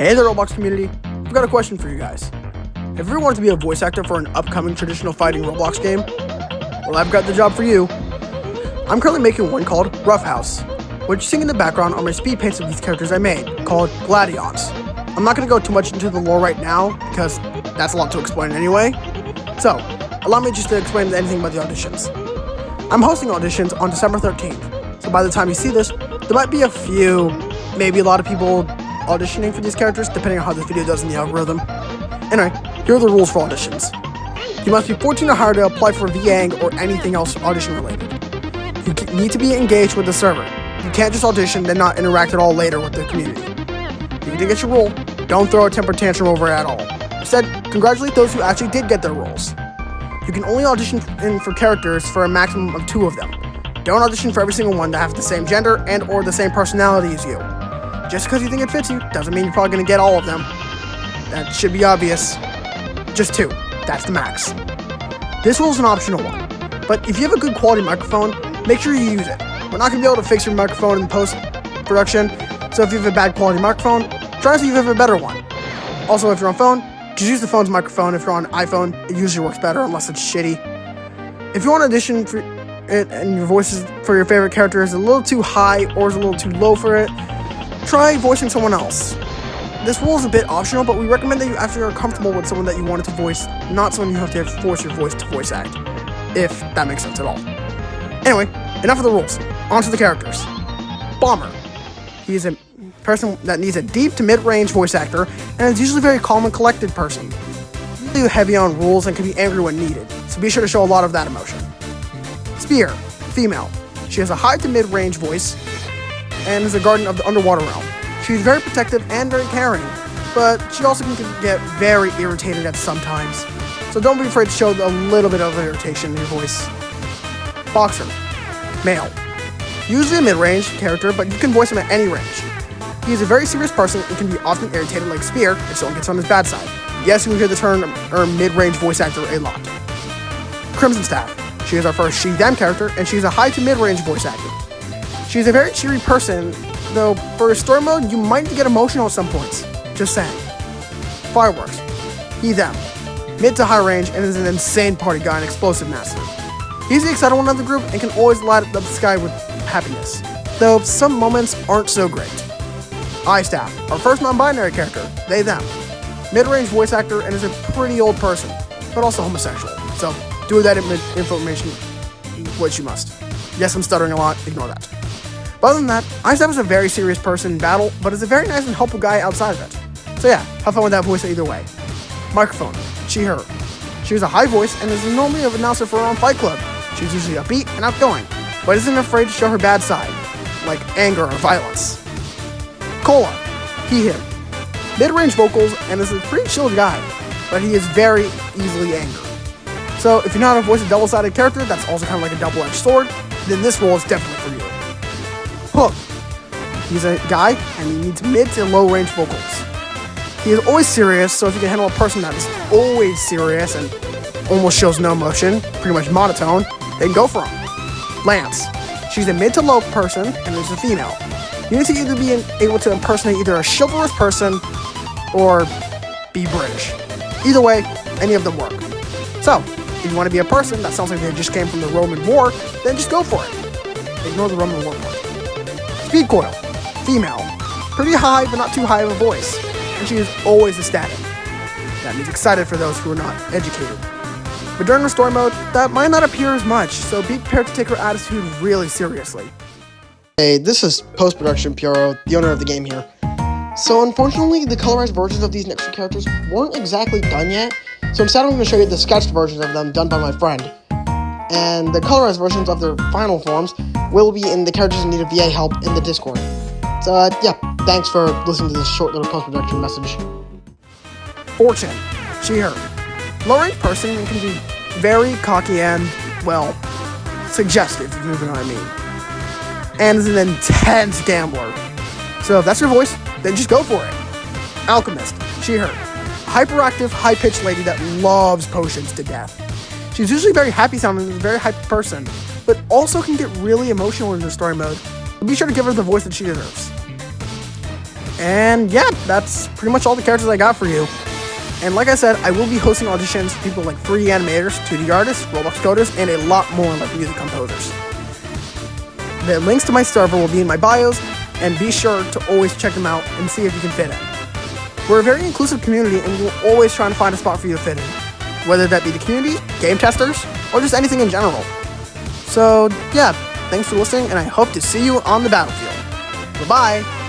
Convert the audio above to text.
Hey there, Roblox Community. I've got a question for you guys. Have you ever wanted to be a voice actor for an upcoming Traditional Fighting Roblox game? Well, I've got the job for you. I'm currently making one called Roughhouse. What you seeing in the background are my speed paints of these characters I made, called Gladions. I'm not going to go too much into the lore right now, because that's a lot to explain anyway. So, allow me just to explain anything about the auditions. I'm hosting auditions on December 13th, so by the time you see this, there might be a few, maybe a lot of people auditioning for these characters, depending on how this video does in the algorithm. Anyway, here are the rules for auditions. You must be 14 or higher to apply for VAing or anything else audition related. You need to be engaged with the server. You can't just audition then not interact at all later with the community. If you didn't get your role, don't throw a temper tantrum over it at all. Instead, congratulate those who actually did get their roles. You can only audition for characters for a maximum of 2 of them. Don't audition for every single one that have the same gender and or the same personality as you. Just because you think it fits you, doesn't mean you're probably going to get all of them. That should be obvious. Just 2. That's the max. This rule is an optional one, but if you have a good quality microphone, make sure you use it. We're not going to be able to fix your microphone in post-production, so if you have a bad quality microphone, try to see if you have a better one. Also, if you're on phone, just use the phone's microphone. If you're on iPhone, it usually works better unless it's shitty. If you want to audition for it and your voice for your favorite character is a little too high or is a little too low for it, try voicing someone else. This rule is a bit optional, but we recommend that you actually are comfortable with someone that you wanted to voice, not someone you have to force your voice to voice act, if that makes sense at all. Anyway, enough of the rules. On to the characters. Bomber. He is a person that needs a deep to mid-range voice actor, and is usually a very calm and collected person. Really heavy on rules and can be angry when needed, so be sure to show a lot of that emotion. Spear. Female. She has a high to mid-range voice, and is a guardian of the underwater realm. She's very protective and very caring, but she also can get very irritated at some times. So don't be afraid to show a little bit of irritation in your voice. Boxer. Male. Usually a mid-range character, but you can voice him at any range. He is a very serious person and can be often irritated like Spear if someone gets on his bad side. Yes, you will hear the term mid-range voice actor a lot. Crimson Staff. She is our first she-them character, and she's a high to mid-range voice actor. She's a very cheery person, though for story mode, you might get emotional at some points. Just saying. Fireworks. He, them. Mid to high range and is an insane party guy and explosive master. He's the excited one of the group and can always light up the sky with happiness, though some moments aren't so great. Eye Staff. Our first non-binary character. They, them. Mid-range voice actor and is a pretty old person, but also homosexual. So do with that information what you must. Yes, I'm stuttering a lot. Ignore that. But other than that, Eye-Staff is a very serious person in battle, but is a very nice and helpful guy outside of it. So yeah, have fun with that voice either way. Microphone. She, her. She has a high voice and is normally an announcer for her own Fight Club. She's usually upbeat and outgoing, but isn't afraid to show her bad side, like anger or violence. Cola. He, him. Mid-range vocals and is a pretty chill guy, but he is very easily angered. So if you're not a voice of double-sided character that's also kind of like a double-edged sword, then this role is definitely for you. Hook. He's a guy, and he needs mid to low range vocals. He is always serious, so if you can handle a person that is always serious and almost shows no emotion, pretty much monotone, then go for him. Lance. She's a mid to low person, and is a female. You need to either be able to impersonate either a chivalrous person or be British. Either way, any of them work. So, if you want to be a person that sounds like they just came from the Roman War, then just go for it. Ignore the Roman War part. Speed Coil. Female. Pretty high, but not too high of a voice. And she is always ecstatic. That means excited for those who are not educated. But during the story mode, that might not appear as much, so be prepared to take her attitude really seriously. Hey, this is Post-Production Piero, the owner of the game here. So unfortunately, the colorized versions of these next 2 characters weren't exactly done yet, so instead I'm going to show you the sketched versions of them done by my friend. And the colorized versions of their final forms will be in the characters in need of VA help in the Discord. So yeah, thanks for listening to this short little post-production message. Fortune. She, her. Low-range person can be very cocky and, well, suggestive, if you know what I mean. And is an intense gambler. So if that's your voice, then just go for it. Alchemist. She, her. A hyperactive, high-pitched lady that loves potions to death. She's usually very happy sounding and a very hyped person, but also can get really emotional in the story mode. So be sure to give her the voice that she deserves. And yeah, that's pretty much all the characters I got for you. And like I said, I will be hosting auditions for people like 3D animators, 2D artists, Roblox coders, and a lot more like music composers. The links to my server will be in my bios, and be sure to always check them out and see if you can fit in. We're a very inclusive community, and we're always trying to find a spot for you to fit in, whether that be the community, game testers, or just anything in general. So yeah, thanks for listening, and I hope to see you on the battlefield. Bye-bye!